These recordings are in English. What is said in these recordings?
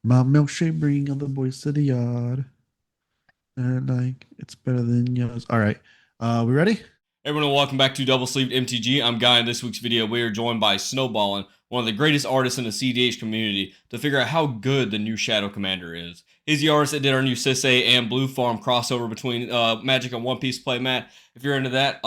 My milkshake bring all the boys to the yard. And like it's better than yours. All right. We ready? Everyone, welcome back to Double Sleeved MTG. I'm Guy. In this week's video, we are joined by SnowBallin, one of the greatest artists in the CEDH community, to figure out how good the new Shadow Commander is. He's the artist that did our new Sisay and Blue Farm crossover between Magic and One Piece playmat. If you're into that,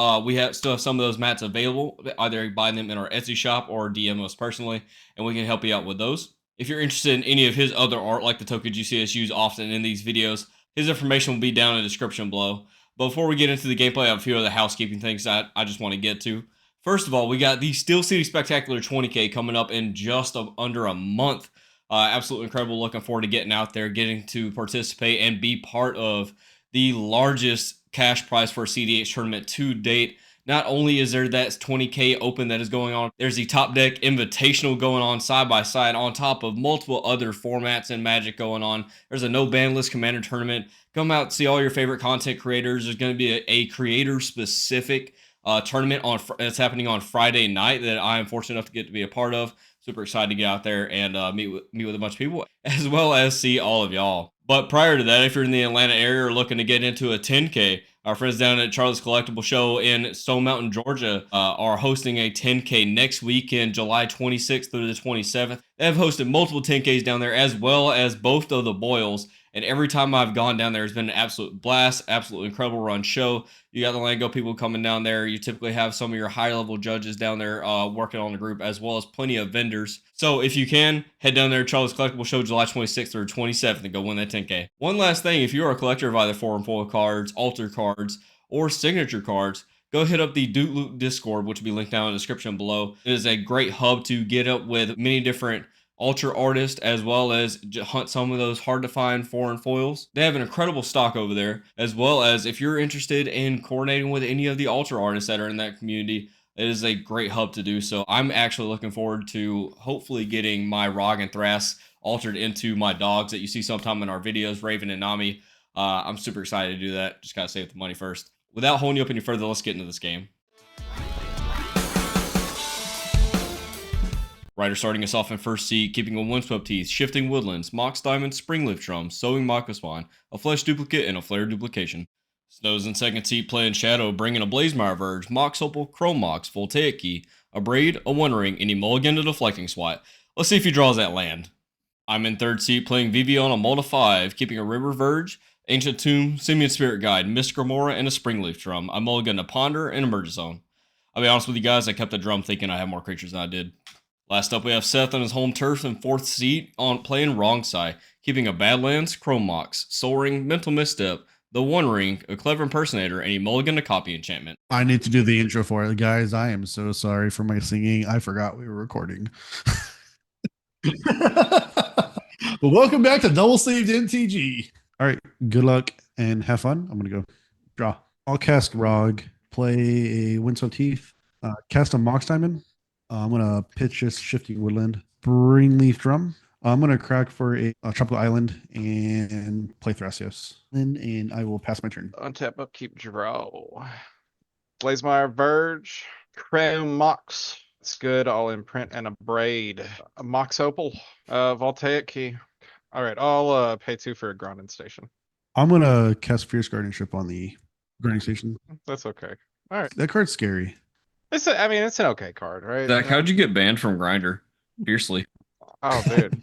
still have some of those mats available. Either buy them in our Etsy shop or DM us personally, and we can help you out with those. If you're interested in any of his other art, like the tokens you see us use often in these videos, his information will be down in the description below. But before we get into the gameplay, I have a few other housekeeping things that I just want to get to. First of all, we got the Steel City Spectacular 20K coming up in just under a month. Absolutely incredible. Looking forward to getting out there, getting to participate and be part of the largest cash prize for a CDH tournament to date. Not only is there that 20K open that is going on, there's the Top Deck Invitational going on side by side on top of multiple other formats and Magic going on. There's a no ban list commander tournament. Come out, see all your favorite content creators. There's going to be a creator specific tournament that's happening on Friday night that I am fortunate enough to get to be a part of. Super excited to get out there and meet with a bunch of people, as well as see all of y'all. But prior to that, if you're in the Atlanta area or looking to get into a 10K, our friends down at Charlie's Collectible Show in Stone Mountain, Georgia, are hosting a 10K next weekend, July 26th through the 27th. They have hosted multiple 10Ks down there, as well as both of the Boils. And every time I've gone down there, it's been an absolute blast, absolutely incredible run show. You got the Lango people coming down there. You typically have some of your high level judges down there working on the group, as well as plenty of vendors. So if you can, head down there to Charlie's Collectible Show July 26th or 27th and go win that 10K. One last thing, if you're a collector of either foreign foil cards, altar cards, or signature cards, go hit up the Duke Loot Discord, which will be linked down in the description below. It is a great hub to get up with many different ultra artists, as well as hunt some of those hard to find foreign foils. They have an incredible stock over there, as well as if you're interested in coordinating with any of the ultra artists that are in that community, it is a great hub to do so. I'm actually looking forward to hopefully getting my Rog and Thras altered into my dogs that you see sometime in our videos, Raven and Nami. I'm super excited to do that. Just gotta save the money first. Without holding you up any further, let's get into this game. Ryder starting us off in first seat, keeping a Windswept Teeth, Shifting Woodlands, Mox Diamond, Springleaf Drum, Sowing Makaswan, a Flesh Duplicate, and a Flare Duplication. Snow's in second seat, playing Shadow, bringing a Blazemire Verge, Mox Opal, Chrome Mox, Voltaic Key, a Braid, a One Ring, and a Mulligan to Deflecting Swat. Let's see if he draws that land. I'm in third seat, playing Vivi on a Multa 5, keeping a River Verge, Ancient Tomb, Simian Spirit Guide, Mystic Remora, and a Springleaf Drum. I mulligan to Ponder and Emerge Zone. I'll be honest with you guys, I kept the drum thinking I had more creatures than I did. Last up, we have Seth on his home turf in fourth seat on playing Wrong Side, keeping a Badlands, Chrome Mox, Soul Ring, Mental Misstep, the One Ring, a Clever Impersonator, and a mulligan to Copy Enchantment. I need to do the intro for it, guys. I am so sorry for my singing. I forgot we were recording. But welcome back to Double Sleeved MTG. All right, good luck and have fun. I'm gonna go draw. I'll cast Rog, play a Windswept Teeth, cast a Mox Diamond. I'm gonna pitch this Shifting Woodland, Springleaf Drum. I'm gonna crack for a Tropical Island and play Thrasios. And I will pass my turn. Untap, upkeep, draw. Blazemire Verge, Chrome Mox. It's good. I'll imprint and a Braid. A Mox Opal, Voltaic Key. All right, I'll pay 2 for a Grounding Station. I'm gonna cast Fierce Guardianship on the Grounding Station. That's okay. All right. That card's scary. It's an okay card, right? Zach, how'd you get banned from Grinder? Fiercely. Oh, dude.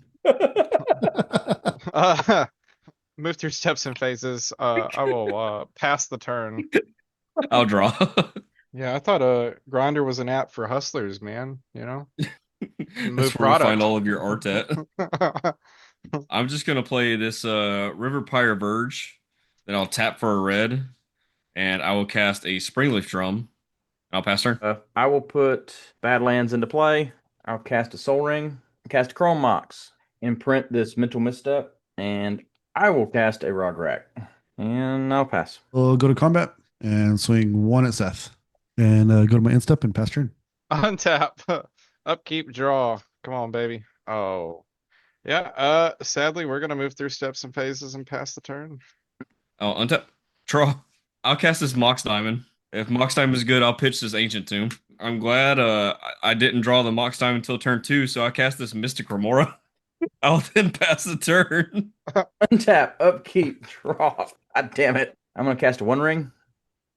Move through steps and phases. I will pass the turn. I'll draw. Yeah, I thought Grinder was an app for hustlers, man. You know? That's where you find all of your art at. I'm just gonna play this River Pyre Verge, then I'll tap for a red, and I will cast a Springleaf Drum. I'll pass turn. I will put Badlands into play. I'll cast a Soul Ring, cast a Chrome Mox, imprint this Mental Misstep, and I will cast a Rog Rack. And I'll pass. We'll go to combat and swing 1 at Seth. And go to my end step and pass turn. Untap. Upkeep, draw. Come on, baby. Oh. Yeah, sadly, we're gonna move through steps and phases and pass the turn. Oh, untap. Draw. I'll cast this Mox Diamond. If Mox Diamond is good, I'll pitch this Ancient Tomb. I'm glad I didn't draw the Mox Diamond until turn 2, so I cast this Mystic Remora. I'll then pass the turn. Untap, upkeep, draw. God damn it. I'm going to cast a One Ring.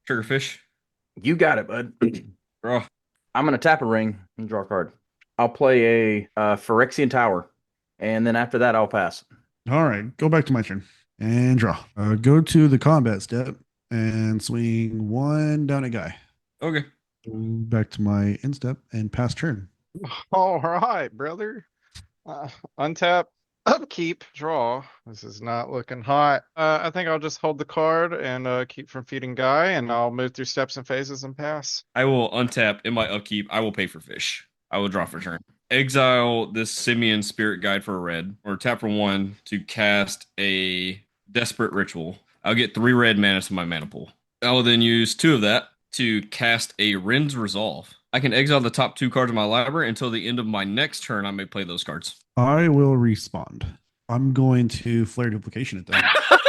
Triggerfish. You got it, bud. Draw. I'm going to tap a ring and draw a card. I'll play a Phyrexian Tower. And then after that, I'll pass. All right, go back to my turn and draw. Go to the combat step and swing one down a guy. Okay. Go back to my end step and pass turn. All right, brother. Untap, upkeep, draw. This is not looking hot. I think I'll just hold the card and keep from feeding guy, and I'll move through steps and phases and pass. I will untap in my upkeep. I will pay for fish. I will draw for turn. Exile this Simian Spirit Guide for a red, or tap for 1 to cast a Desperate Ritual. I'll get 3 red mana to my mana pool. I will then use 2 of that to cast a Ren's Resolve. I can exile the top 2 cards of my library until the end of my next turn. I may play those cards. I will respond. I'm going to Flare Duplication at that.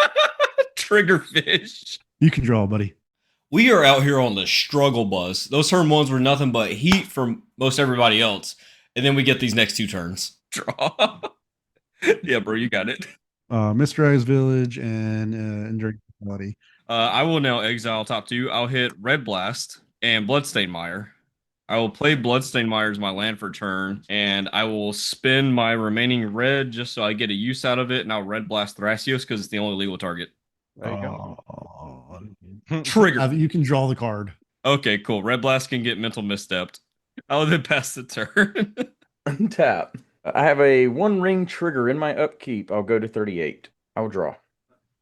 Triggerfish. You can draw, buddy. We are out here on the struggle bus. Those turn 1s were nothing but heat from most everybody else. And then we get these next 2 turns. Draw. Yeah, bro, you got it. Misterize Village and Enduring Body. I will now exile top 2. I'll hit Red Blast and Bloodstained Mire. I will play Bloodstained Mire as my land for turn, and I will spend my remaining red just so I get a use out of it, and I'll Red Blast Thrasios because it's the only legal target. There you go. Trigger. You can draw the card. Okay, cool. Red Blast can get mental misstepped. I'll then pass the turn. Untap. I have a One Ring trigger in my upkeep. I'll go to 38. I'll draw.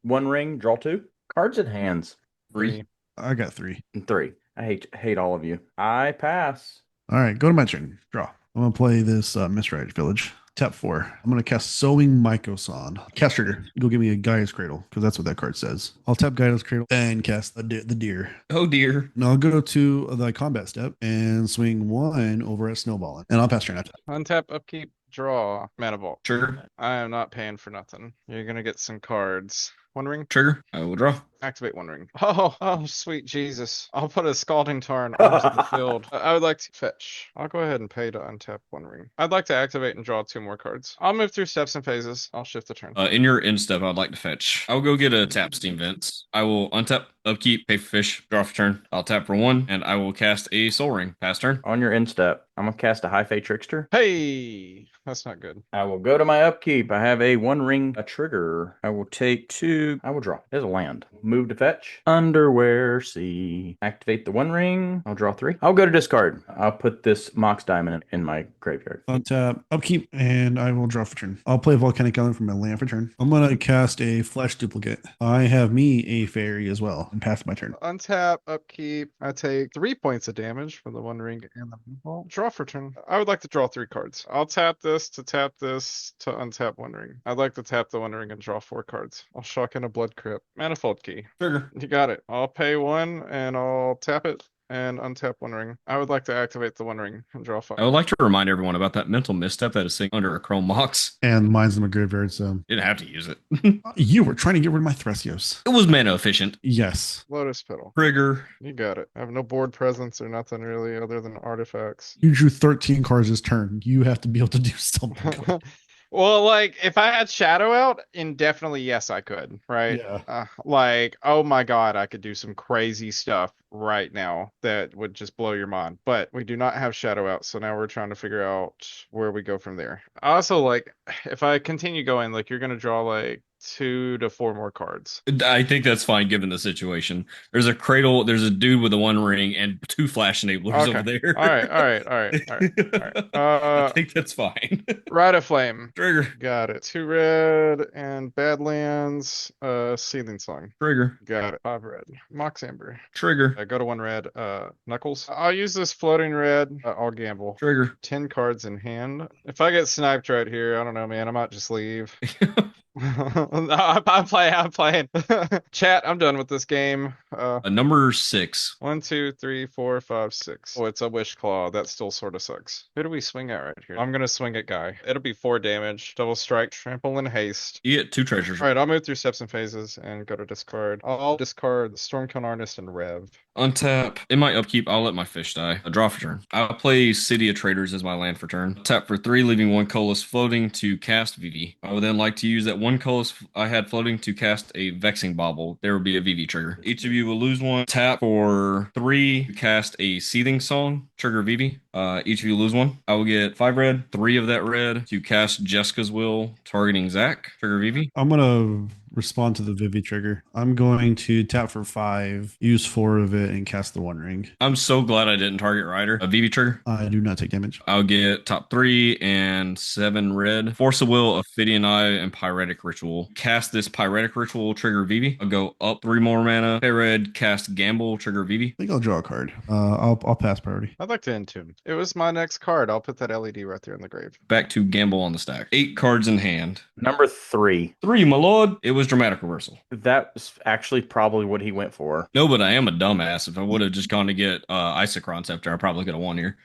One ring, draw 2. Cards in hands. 3. I got 3. And 3. I hate all of you. I pass. All right, go to my turn. Draw. I'm going to play this Misterize Village. Tap 4. I'm going to cast Sowing Mykosan. Cast trigger. Go give me a Gaia's Cradle, because that's what that card says. I'll tap Gaia's Cradle and cast the deer. Oh, dear. Now I'll go to the combat step and swing 1 over at SnowBallin. And I'll pass turn after that. Untap, upkeep, draw, mana vault. Trigger. I am not paying for nothing. You're gonna get some cards. One ring, Trigger. I will draw. activate one ring. Oh, sweet Jesus. I'll put a Scalding Tarn onto the field. I would like to fetch. I'll go ahead and pay to untap one ring. I'd like to activate and draw 2 more cards. I'll move through steps and phases. I'll shift the turn. In your end step, I'd like to fetch. I'll go get a tap Steam Vents. I will untap, upkeep, pay for fish, draw for turn. I'll tap for 1, and I will cast a Soul Ring. Pass turn. On your end step, I'm going to cast a High Fate Trickster. Hey, that's not good. I will go to my upkeep. I have a One Ring, a trigger. I will take 2. I will draw. There's a land. Move to fetch. Underwear Sea. Activate the One Ring. I'll draw 3. I'll go to discard. I'll put this Mox Diamond in my graveyard. Untap, upkeep, and I will draw for turn. I'll play Volcanic Island from my land for turn. I'm going to cast a Flesh Duplicate. I have me a fairy as well and pass my turn. Untap, upkeep. I take 3 points of damage from the one ring and the vault. Draw for turn. I would like to draw 3 cards. I'll tap this to untap one ring. I'd like to tap the one ring and draw 4 cards. I'll shock in a Blood Crypt. Manifold Key. Trigger. You got it. I'll pay 1 and I'll tap it and untap one ring. I would like to activate the one ring and draw 5. I would like to remind everyone about that mental misstep that is sitting under a Chrome Mox. And mine's in my graveyard, so. Didn't have to use it. You were trying to get rid of my Thrasios. It was mana efficient. Yes. Lotus Petal. Trigger. You got it. I have no board presence or nothing really other than artifacts. You drew 13 cards this turn. You have to be able to do something. Well, like, if I had Shadow out, indefinitely, yes, I could, right? Yeah. Like, oh my God, I could do some crazy stuff right now that would just blow your mind. But we do not have Shadow out, so now we're trying to figure out where we go from there. Also, like, if I continue going, like, you're gonna draw, like, 2 to 4 more cards. I think that's fine given the situation. There's a cradle, there's a dude with a one ring and 2 flash enablers over there. All right. I think that's fine. Rite of Flame. Trigger. Got it. 2 red and Badlands. Seething Song. Trigger. Got it. 5 red. Mox Amber. Trigger. I go to 1 red. Knuckles. I'll use this floating red. I'll gamble. Trigger. 10 cards in hand. If I get sniped right here, I don't know, man. I might just leave. No, I'm playing. Chat, I'm done with this game. Number 6. 1, 2, 3, 4, 5, 6. Oh, it's a wish claw. That still sort of sucks. Who do we swing at right here? I'm gonna swing at Guy. It'll be 4 damage. Double strike, trample, and haste. You get 2 treasures. All right, I'll move through steps and phases and go to discard. I'll discard the Stormcone Artist and Rev. Untap. In my upkeep, I'll let my fish die. A draw for turn. I'll play City of Traders as my land for turn. Tap for 3, leaving 1 colorless floating to cast Vivi. I would then like to use that 1 colorless I had floating to cast a Vexing Bauble. There will be a Vivi trigger. Each of you will lose 1. Tap for 3 to cast a Seething Song. Trigger Vivi. Each of you lose 1. I will get 5 red, 3 of that red to cast Jessica's Will, targeting Zach. Trigger Vivi. I'm gonna respond to the Vivi trigger. I'm going to tap for 5, use 4 of it, and cast the One Ring. I'm so glad I didn't target Ryder. A Vivi trigger. I do not take damage. I'll get top 3 and 7 red. Force of Will, Ophidian Eye, and Pyretic Ritual. Cast this Pyretic Ritual, trigger Vivi. I'll go up 3 more mana. Pay red, cast Gamble, trigger Vivi. I think I'll draw a card. I'll pass priority. I'd like to Entomb. It was my next card. I'll put that LED right there in the grave. Back to Gamble on the stack. 8 cards in hand. Number 3. 3, my lord. It was Dramatic Reversal. That's actually probably what he went for. No, but I am a dumbass. If I would have just gone to get Isochron Scepter, I probably could have won here.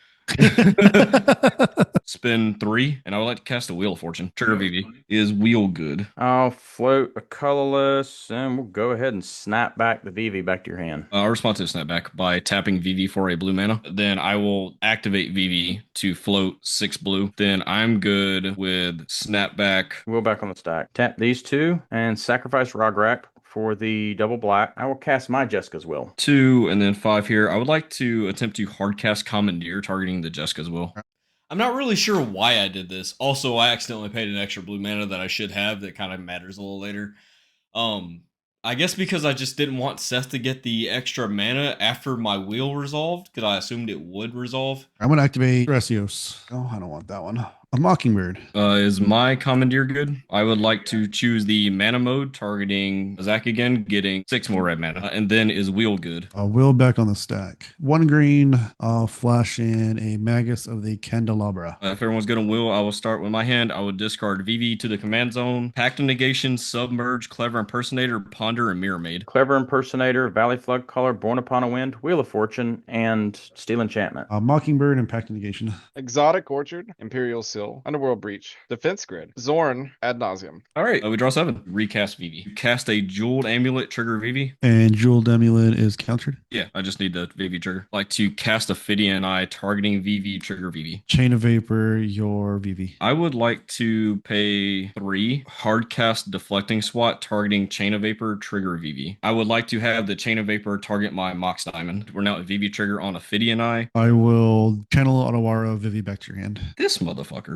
Spin 3, and I would like to cast a Wheel of Fortune. Trigger Vivi. Is Wheel good? I'll float a colorless, and we'll go ahead and snap back the Vivi back to your hand. I'll respond to the snapback by tapping Vivi for a blue mana. Then I will activate Vivi to float 6 blue. Then I'm good with snapback. Wheel back on the stack. Tap these 2 and sacrifice Rograk for the double black. I will cast my Jessica's Will. 2 and then 5 here. I would like to attempt to hardcast Commandeer, targeting the Jessica's Will. I'm not really sure why I did this. Also, I accidentally paid an extra blue mana that I should have. That kind of matters a little later. I guess because I just didn't want Seth to get the extra mana after my wheel resolved, because I assumed it would resolve. I'm going to activate Thrasios. Oh, I don't want that one. A Mockingbird. Is my Commandeer good? I would like to choose the mana mode, targeting Zach again, getting 6 more red mana. And then is Wheel good? Wheel back on the stack. 1 green. I'll flash in a Magus of the Candelabra. If everyone's good on Wheel, I will start with my hand. I would discard Vivi to the command zone. Pact of Negation, Submerge, Clever Impersonator, Ponder, and Mirror Maid. Clever Impersonator, Valley Flood Color, Born Upon a Wind, Wheel of Fortune, and Steel Enchantment. Mockingbird and Pact of Negation. Exotic Orchard, Imperial Seal, Underworld Breach, Defense Grid, Zorn, Ad Nauseum. All right, we draw 7. Recast Vivi. Cast a Jeweled Amulet, trigger Vivi. And Jeweled Amulet is countered. Yeah, I just need the Vivi trigger. Like to cast Ophidian Eye, targeting Vivi, trigger Vivi. Chain of Vapor, your Vivi. I would like to pay 3, hardcast Deflecting Swat, targeting Chain of Vapor, trigger Vivi. I would like to have the Chain of Vapor target my Mox Diamond. We're now at Vivi trigger on Ophidian Eye. I will channel Otawara Vivi back to your hand. This motherfucker.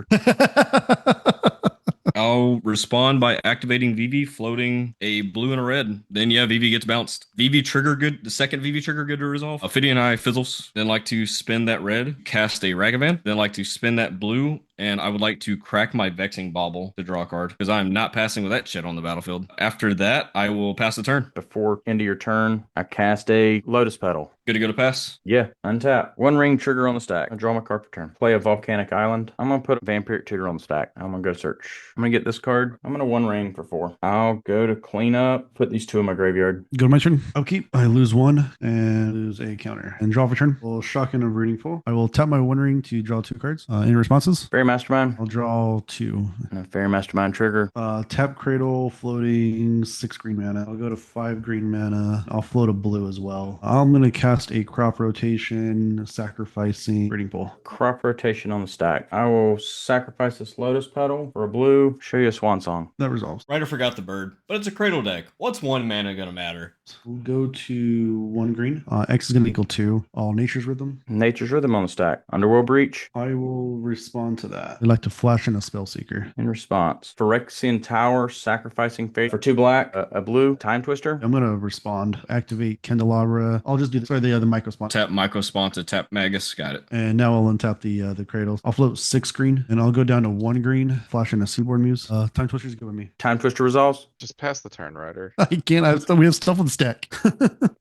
I'll respond by activating Vivi, floating a blue and a red. Then yeah, Vivi gets bounced. Vivi trigger good. The second Vivi trigger good to resolve. Ophidian Eye fizzles. Then like to spin that red, cast a Ragavan. Then like to spin that blue, and I would like to crack my Vexing Bauble to draw a card, because I'm not passing with that shit on the battlefield. After that, I will pass the turn. Before end of your turn, I cast a Lotus Petal. Good to go to pass. Yeah, untap. 1 ring trigger on the stack. I draw my card for turn. Play a Volcanic Island. I'm going to put a Vampiric Tutor on the stack. I'm going to go search. I'm going to get this card. I'm going to 1 ring for 4. I'll go to clean up, put these 2 in my graveyard. Go to my turn. Upkeep. I lose 1 and lose a counter. And draw for turn. We'll shock in a Breeding Pool. I will tap my 1 ring to draw 2 cards. Any responses? Fairy Mastermind. I'll draw 2. And a Fairy Mastermind trigger. Tap Cradle, floating 6 green mana. I'll go to 5 green mana. I'll float a blue as well. I'm going to cast a Crop Rotation, sacrificing Breeding Pool. Crop Rotation on the stack. I will sacrifice this Lotus Petal for a blue. Show you a Swan Song. That resolves. Ryder forgot the bird, but it's a Cradle deck. What's 1 mana gonna matter? We'll go to 1 green. X is going to equal 2. All Nature's Rhythm. Nature's Rhythm on the stack. Underworld Breach. I will respond to that. I'd like to flash in a Spellseeker. In response, Phyrexian Tower, sacrificing Fate for 2 black, a blue, Time Twister. I'm going to respond. Activate Candelabra. I'll just do the micro spawn. Tap Microspawn to tap Magus. Got it. And now I'll untap the cradles. I'll float 6 green, and I'll go down to 1 green. Flash in a Seaboard Muse. Time Twister's good with me. Time Twister resolves. Just pass the turn, Ryder. I can't. We have stuff on the stack.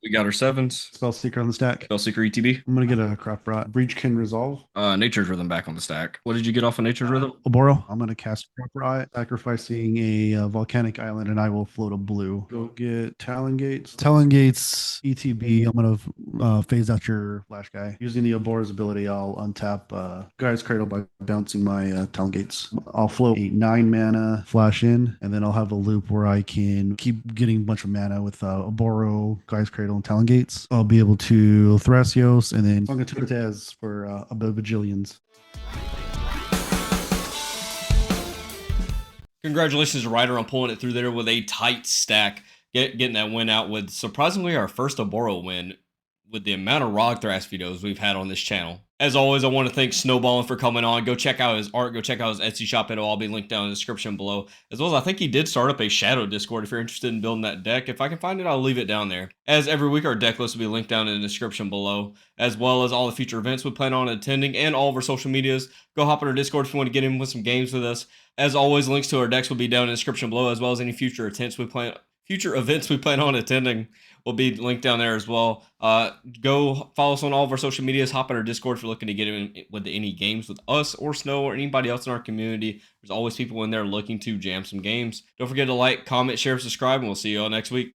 We got our 7s. Spell Seeker on the stack. Spell Seeker ETB. I'm gonna get a Crop Rot. Breach can resolve. Nature's Rhythm back on the stack. What did you get off of Nature's Rhythm? Oboro. I'm gonna cast Crop Rot, sacrificing a volcanic island, and I will float a blue. Go get Talon Gates. Talon Gates ETB. I'm gonna phase out your flash guy. Using the Oboro's ability, I'll untap Guy's Cradle by bouncing my Talon Gates. I'll float a 9 mana flash in, and then I'll have a loop where I can keep getting a bunch of mana with Oboro, Guy's Cradle, and Talon Gates. I'll be able to Thrasios and then Song of Tuataz for a bajillions. Congratulations to Ryder on pulling it through there with a tight stack, getting that win out with surprisingly our first Oboro win with the amount of Rog Thras videos we've had on this channel. As always, I want to thank SnowBallin for coming on. Go check out his art. Go check out his Etsy shop. It'll all be linked down in the description below. As well as I think he did start up a Shadow Discord if you're interested in building that deck. If I can find it, I'll leave it down there. As every week, our deck list will be linked down in the description below, as well as all the future events we plan on attending and all of our social medias. Go hop on our Discord if you want to get in with some games with us. As always, links to our decks will be down in the description below, as well as any future events we plan on attending will be linked down there as well. Go follow us on all of our social medias. Hop on our Discord if you're looking to get in with any games with us or Snow or anybody else in our community. There's always people in there looking to jam some games. Don't forget to like, comment, share, subscribe, and we'll see you all next week.